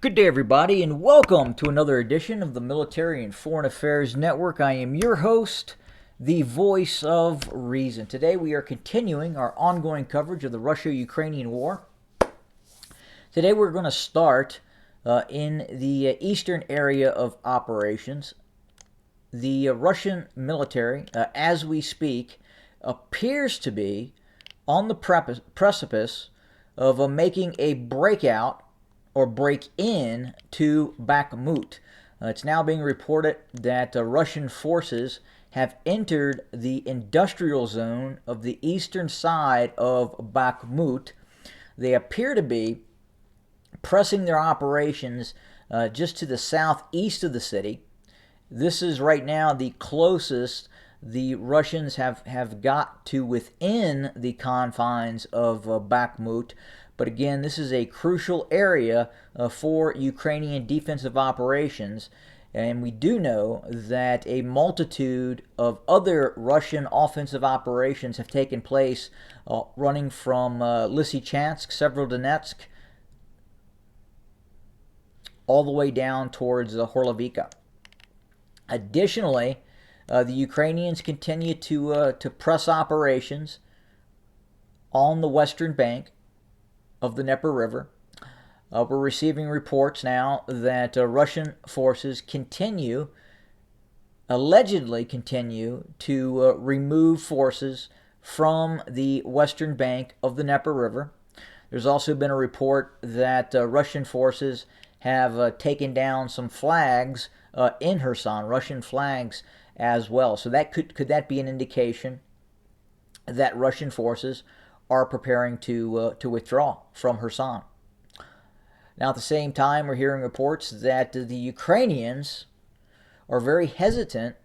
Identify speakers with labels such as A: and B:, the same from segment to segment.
A: Good day, everybody, and welcome to another edition of the Military and Foreign Affairs Network. I am your host, the voice of reason. Today we are continuing our ongoing coverage of the Russia-Ukrainian war. Today we're going to start in the eastern area of operations. The Russian military, as we speak, appears to be on the precipice of making a breakout or break in to Bakhmut. It's now being reported that Russian forces have entered the industrial zone of the eastern side of Bakhmut. They appear to be pressing their operations just to the southeast of the city. This is right now the closest the Russians have got to within the confines of Bakhmut. But again, this is a crucial area for Ukrainian defensive operations. And we do know that a multitude of other Russian offensive operations have taken place running from Lysychansk, Severodonetsk, all the way down towards Horlovika. Additionally, the Ukrainians continue to press operations on the western bank of the Dnieper River. We're receiving reports now that Russian forces allegedly continue to remove forces from the western bank of the Dnieper River. There's also been a report that Russian forces have taken down some flags in Kherson, Russian flags as well. So that could that be an indication that Russian forces are preparing to withdraw from Kherson? Now, at the same time, we're hearing reports that the Ukrainians are very hesitant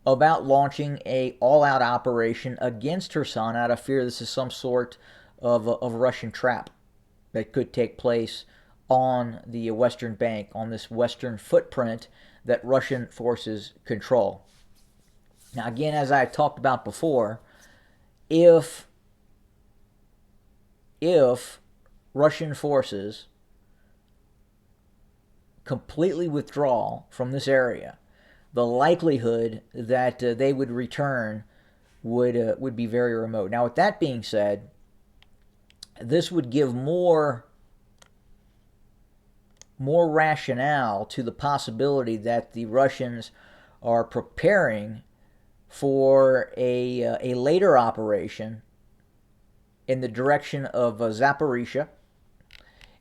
A: about launching a all-out operation against Kherson out of fear this is some sort of Russian trap that could take place on the western bank, on this western footprint that Russian forces control. Now, again, as I talked about before, if Russian forces completely withdraw from this area, the likelihood that they would return would be very remote. Now, with that being said, this would give more rationale to the possibility that the Russians are preparing for a later operation in the direction of Zaporizhia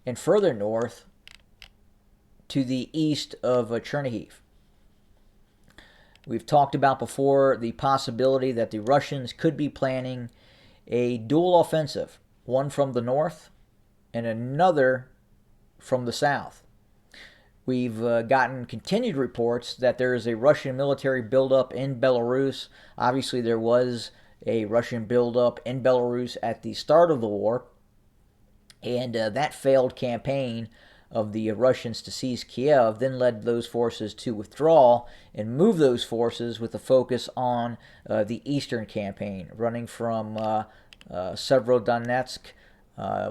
A: and further north to the east of Chernihiv. We've talked about before the possibility that the Russians could be planning a dual offensive, one from the north and another from the south. We've gotten continued reports that there is a Russian military buildup in Belarus. Obviously, there was a Russian buildup in Belarus at the start of the war, and that failed campaign of the Russians to seize Kiev then led those forces to withdraw and move those forces with a focus on the eastern campaign, running from Severodonetsk,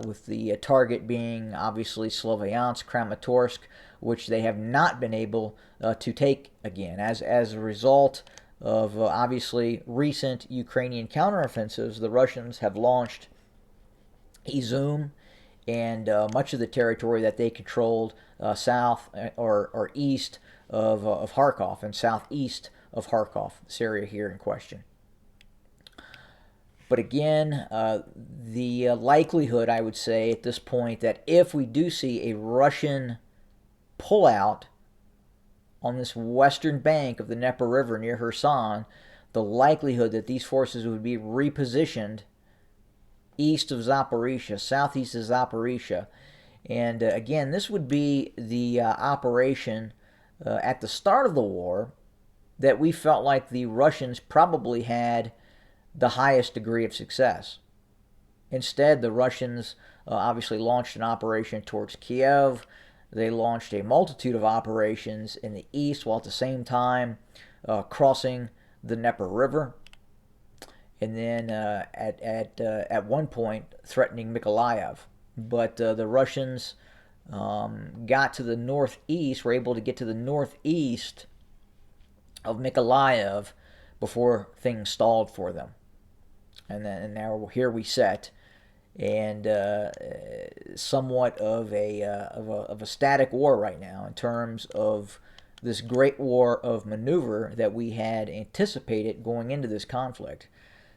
A: with the target being obviously Sloviansk, Kramatorsk, which they have not been able to take again. As a result of obviously recent Ukrainian counteroffensives, the Russians have launched Izum and much of the territory that they controlled south or east of Kharkov and southeast of Kharkov, this area here in question. But again, the likelihood, I would say, at this point, that if we do see a Russian pullout on this western bank of the Dnieper River near Kherson, the likelihood that these forces would be repositioned east of Zaporizhia, southeast of Zaporizhia. And again, this would be the operation at the start of the war that we felt like the Russians probably had the highest degree of success. Instead, the Russians obviously launched an operation towards Kiev. They launched a multitude of operations in the east, while at the same time crossing the Dnieper River, and then at one point threatening Mykolaiv. But the Russians got to the northeast, were able to get to the northeast of Mykolaiv before things stalled for them. And now here we sit, and somewhat of a static war right now in terms of this great war of maneuver that we had anticipated going into this conflict.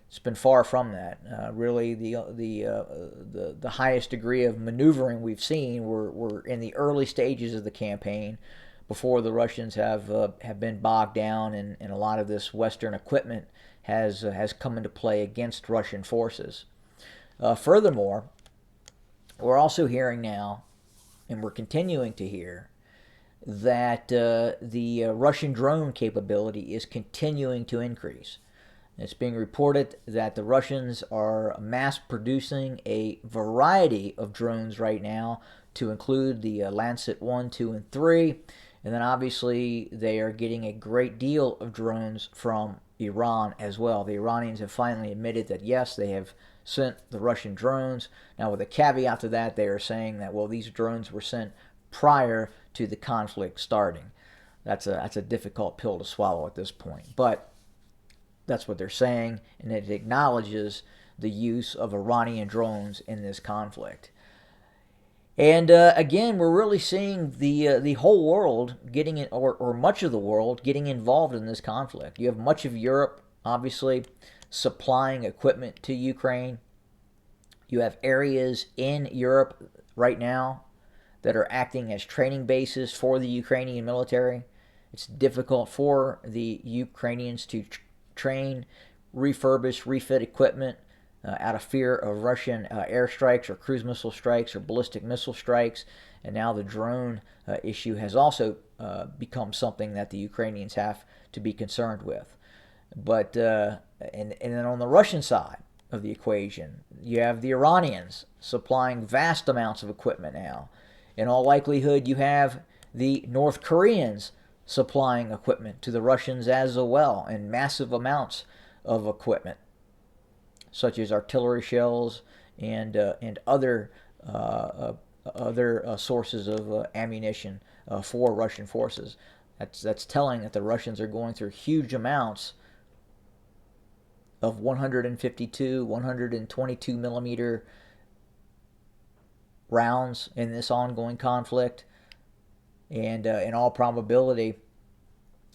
A: It's been far from that. Really, the highest degree of maneuvering we've seen were in the early stages of the campaign, before the Russians have been bogged down, and a lot of this Western equipment has come into play against Russian forces. Furthermore, we're also hearing now, and we're continuing to hear, that the Russian drone capability is continuing to increase. It's being reported that the Russians are mass producing a variety of drones right now, to include the Lancet 1, 2, and 3. And then obviously they are getting a great deal of drones from Iran as well. The Iranians have finally admitted that yes, they have sent the Russian drones. Now, with a caveat to that, they are saying that, well, these drones were sent prior to the conflict starting. That's a difficult pill to swallow at this point. But that's what they're saying, and it acknowledges the use of Iranian drones in this conflict. And again, we're really seeing the whole world getting in, or much of the world getting involved in this conflict. You have much of Europe, obviously, supplying equipment to Ukraine. You have areas in Europe right now that are acting as training bases for the Ukrainian military. It's difficult for the Ukrainians to train, refurbish, refit equipment out of fear of Russian airstrikes or cruise missile strikes or ballistic missile strikes. And now the drone issue has also become something that the Ukrainians have to be concerned with. But and then on the Russian side of the equation, you have the Iranians supplying vast amounts of equipment now. In all likelihood, you have the North Koreans supplying equipment to the Russians as well, and massive amounts of equipment, such as artillery shells and other sources of ammunition for Russian forces. That's telling that the Russians are going through huge amounts of 152, 122 millimeter rounds in this ongoing conflict. And in all probability,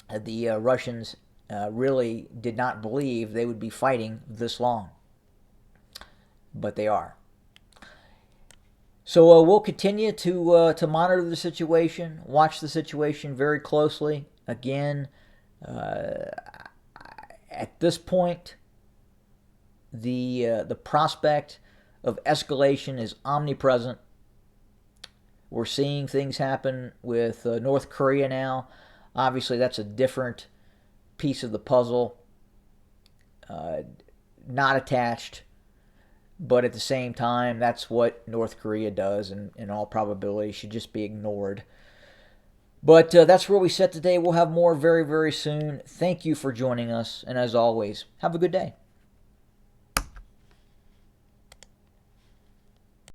A: the Russians really did not believe they would be fighting this long. But they are. So we'll continue to monitor the situation, watch the situation very closely. Again, at this point, the prospect of escalation is omnipresent. We're seeing things happen with North Korea now. Obviously, that's a different piece of the puzzle, not attached, but at the same time, that's what North Korea does, and in all probability should just be ignored. But that's where we sit today. We'll have more very, very soon. Thank you for joining us, and as always, have a good day.